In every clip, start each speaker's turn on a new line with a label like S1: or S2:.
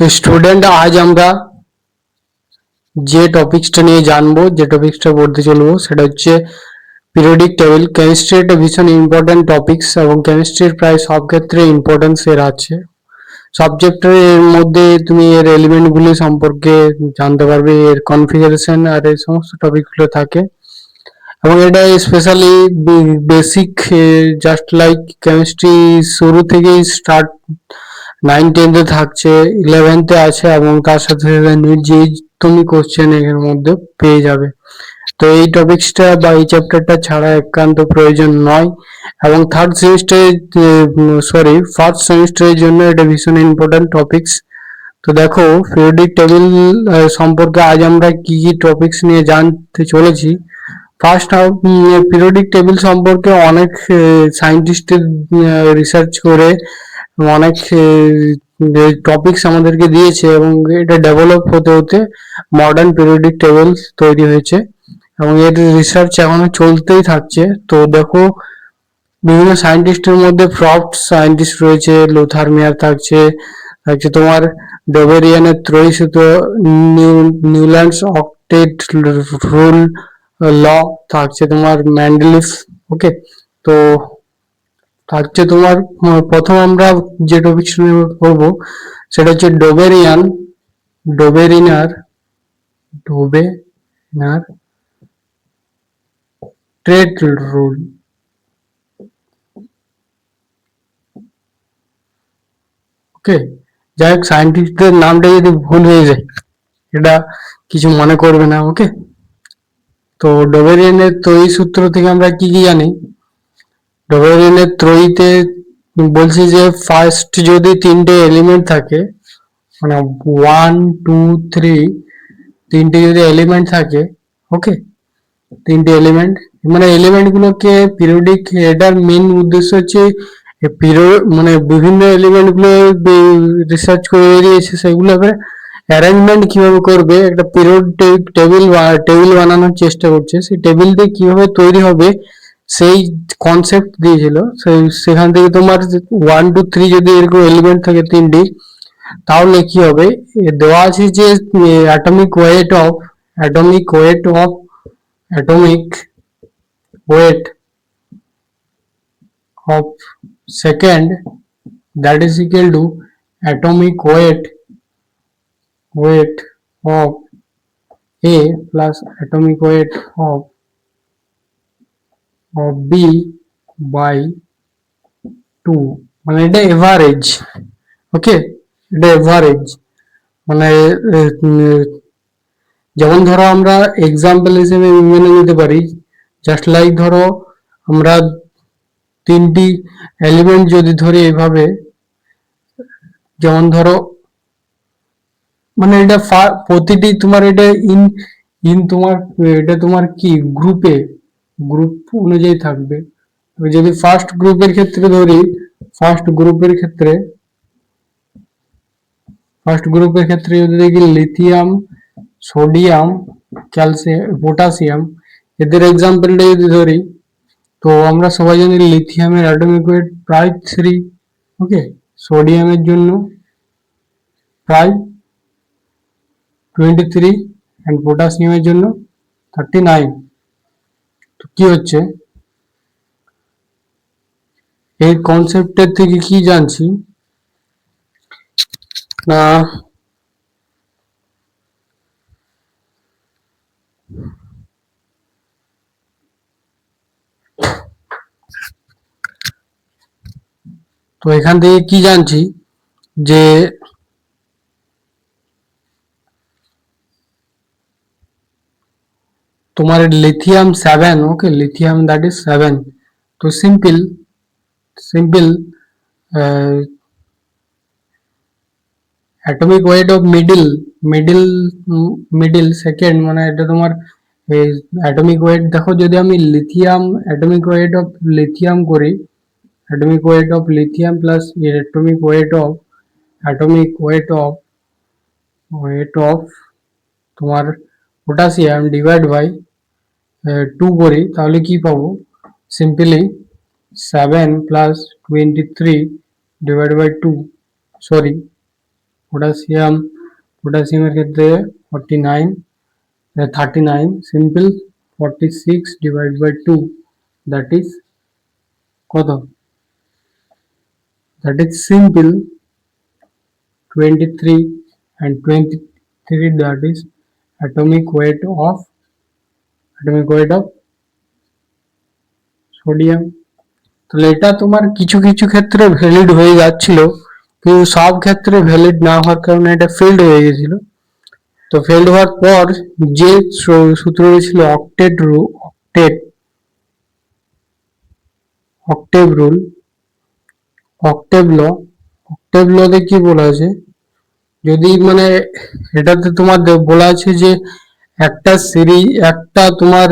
S1: তো স্টুডেন্ট আজ আমরা যে টপিকসটা নিয়ে জানবো, যে টপিকসটা পড়তে চলবো সেটা হচ্ছে পিরিয়ডিক টেবিল। কেমিস্ট্রি একটা ভীষণ ইম্পর্টেন্ট টপিকস এবং কেমিস্ট্রির প্রায় সব ক্ষেত্রে ইম্পর্টেন্স এর আছে। সব চ্যাপ্টারের মধ্যে তুমি এর এলিমেন্ট গুলি সম্পর্কে জানতে পারবে, এর কনফিগারেশন আর এই সমস্ত টপিকগুলো থাকে। এবং এটা specially basic, just like chemistry শুরু থেকেই স্টার্ট 9-10 থাকছে, 11 আছে এবং তার সাথে সাথে নিট যে তুমি কোশ্চেন এর মধ্যে পেয়ে যাবে। তো এই টপিকসটা বা এই চ্যাপ্টারটা ছাড়া একান্ত প্রয়োজন নয় এবং ফার্স্ট সেমিস্টারের জন্য এটা ভীষণ ইম্পর্টেন্ট টপিকস। তো দেখো, পিরিয়ডিক টেবিল সম্পর্কে আজ আমরা কি কি টপিকস নিয়ে জানতে চলেছি। ফার্স্ট, পিরিয়ডিক টেবিল সম্পর্কে অনেক সায়েন্টিস্টের রিসার্চ করে অনেক টপিকস আমাদেরকে দিয়েছে এবং এটা ডেভেলপ হতে হতে মডার্ন পিরিয়ডিক টেবিল তৈরি হয়েছে এবং এর রিসার্চ এখনো চলতেই থাকছে। তো দেখো, বিভিন্ন সায়েন্টিস্টের মধ্যে প্রফট সায়েন্টিস্ট রয়েছে, লুথারমিয়ার থাকছে তোমার ডোবেরিয়ানের ত্রয়ী সূত্র, নিউল্যান্ডস অক্টেট রুল ল থাকছে তোমার ম্যান্ডেলিফ। ওকে, তো থাকছে তোমার প্রথম আমরা যে টপিক পড়বো সেটা হচ্ছে ডোবেরিনার ট্রেড রুল। ওকে, যাই হোক, সায়েন্টিস্টদের নামটা যদি ভুল হয়ে যায় এটা কিছু মনে করবে না। ওকে, তো ডোবেরিয়ানের ত্রয়ী সূত্র থেকে আমরা কি কি জানি। ডোবেরিয়ানের ত্রয়ীতে বলছি যে ফার্স্ট যদি তিনটে এলিমেন্ট থাকে, মানে 1, 2, 3, তিনটে যদি এলিমেন্ট থাকে, ওকে, তিনটে এলিমেন্ট, মানে এলিমেন্ট গুলোকে পিরিয়ডিক, এটার মেন উদ্দেশ্য হচ্ছে মানে বিভিন্ন এলিমেন্ট গুলো রিসার্চ করে বেরিয়েছে, সেগুলো অ্যারেঞ্জমেন্ট কিভাবে করবে, একটা পিরিয়ডিক টেবিল বানানোর চেষ্টা করছে। সেই টেবিলটা কিভাবে তৈরি হবে সেই কনসেপ্ট দিয়েছিল। সেখান থেকে তোমার 1, 2, 3 যদি এরকম এলিমেন্ট থাকে তিনটি, তাহলে কি হবে, দেওয়া আছে যে atomic weight of atomic weight of second, that is equal to atomic weight of A plus atomic weight of B by 2, মানে এটা এভারেজ। ওকে, এটা এভারেজ মানে যেমন ধরো আমরা এক্সাম্পল হিসেবে মেনে নিতে পারি, জাস্ট লাইক ধরো আমরা তিনটি এলিমেন্ট যদি ধরি এভাবে, যেমন ধরো মানে এটা প্রতিটি তোমার এটা ইন তোমার এটা তোমার কি গ্রুপ অনুযায়ী থাকবে। যদি ফার্স্ট গ্রুপের ক্ষেত্রে ধরি, ফার্স্ট গ্রুপের ক্ষেত্রে যদি দেখি লিথিয়াম, সোডিয়াম, ক্যালসিয়াম, পটাশিয়াম, এদের এক্সাম্পলটা যদি ধরি, তো আমরা সবাই জানি লিথিয়ামের অ্যাটমিক ওয়েট প্রায় 3, ওকে, সোডিয়ামের জন্য প্রায় 23 এন্ড পটাশিয়ামের জন্য 39। তো কি হচ্ছে, এই কনসেপ্টের থেকে কি জানছি না, তো এখান থেকে কি জানছি যে তোমার lithium 7, okay, lithium that is 7। তো simple atomic weight of middle second, মানে এটা তোমার অ্যাটমিক ওয়েট। দেখো, যদি আমি lithium atomic weight of lithium করি, atomic weight of lithium plus atomic weight of তোমার পটাশিয়াম ডিভাইড বাই 2 করি, তাহলে কি পাবো, simply 7 plus 23 divide by 2, sorry পটাশিয়ামের ক্ষেত্রে 39 simple 46 divide by 2 that is কত? That is simple 23 and 23 that is atomic weight of sodium. তাহলে এটা তোমার কিছু কিছু ক্ষেত্রে ভ্যালিড হয়ে যাচ্ছিল, কিন্তু সব ক্ষেত্রে ভ্যালিড না হওয়ার কারণে এটা ফেল্ড হয়ে গেছিল। তো ফেল্ড হওয়ার পর যে সূত্রটি ছিল অক্টেভ রুল, অক্টেভ লতে কি বলা আছে, যদি মানে এটাতে তোমার বলা আছে যে একটা তোমার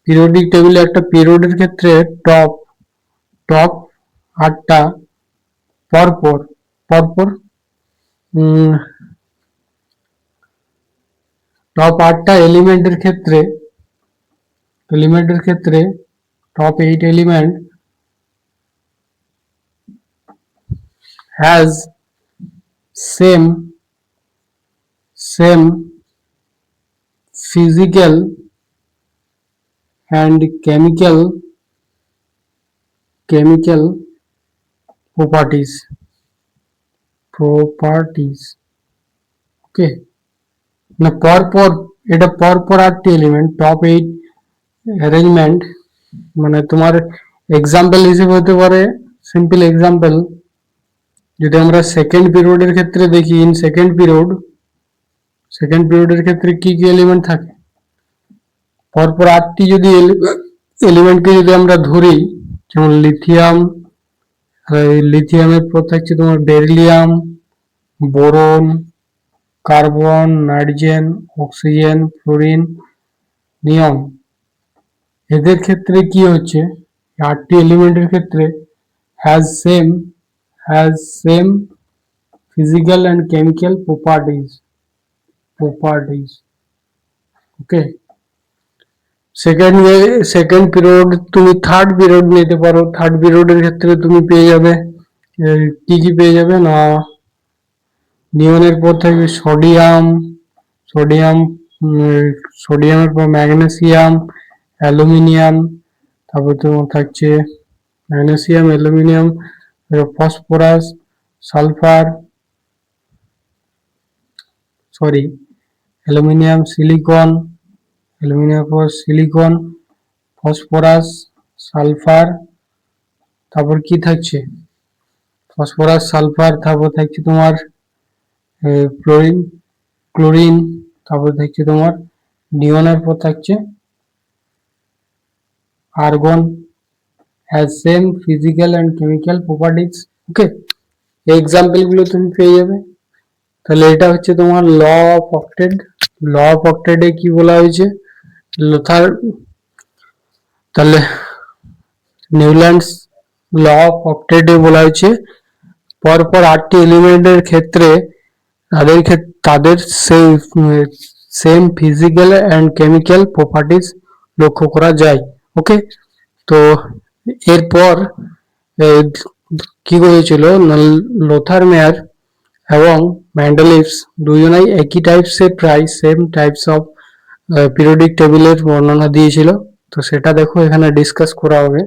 S1: পিরিয়ডিক টেবিলে একটা পিরিয়ডের ক্ষেত্রে টপ টপ 8টা পরপর পরপর টপ 8টা এলিমেন্টের ক্ষেত্রে top 8 element has same physical and chemical properties ওকে, না পরপর, এটা পরপর 8টি এলিমেন্ট টপ 8 অ্যারেঞ্জমেন্ট, মানে তোমার এক্সাম্পল হিসেবে হতে পারে, সিম্পল এক্সাম্পল যদি আমরা সেকেন্ড পিরিয়ডের ক্ষেত্রে দেখি, ইন সেকেন্ড পিরিয়ডের ক্ষেত্রে কি কি এলিমেন্ট থাকে, পরপর 8টি যদি এলিমেন্টকে যদি আমরা ধরি, যেমন লিথিয়ামের পর থাকছে তোমার beryllium, boron, carbon, nitrogen, oxygen, fluorine, neon. এদের ক্ষেত্রে কি হচ্ছে, 8টি এলিমেন্টের ক্ষেত্রে has same physical and chemical properties okay. Second period তুমি থার্ড পিরিয়ড নিতে পারো, থার্ড পিরিয়ডের ক্ষেত্রে তুমি পেয়ে যাবে কি কি পেয়ে যাবে না, নিয়নের পর থাকবে সোডিয়ামের পর ম্যাগনেসিয়াম, অ্যালুমিনিয়াম, তারপর তোমার থাকছে magnesium, aluminium, phosphorus, sulphur, aluminium, silicon, phosphorus, sulphur, তারপর কি থাকছে, ফসফরাস, সালফার, তারপর থাকছে তোমার ক্লোরিন, তারপর থাকছে তোমার নিয়নের পর থাকছে argon, has same physical and chemical properties okay. এই এক্সাম্পল গুলো তুমি পেয়ে যাবে। তাহলে এটা হচ্ছে তোমার ল অফ অক্টেটে কি বলা হয়েছে, লোথার, তাহলে নিউল্যান্ডস ল অফ অক্টেটে বলা হয়েছে পরপর 8টি এলিমেন্টের ক্ষেত্রে তাদের same physical and chemical properties লক্ষ্য করা যায় ওকে। তো এরপর কি করেছিল, লোথার মেয়ার এবং ম্যান্ডেলিভস দুজনেই একই টাইপসের প্রায় সেম টাইপস অফ পিরিয়ডিক টেবিলের বর্ণনা দিয়েছিল। তো সেটা দেখো এখানে ডিসকাস করা হবে।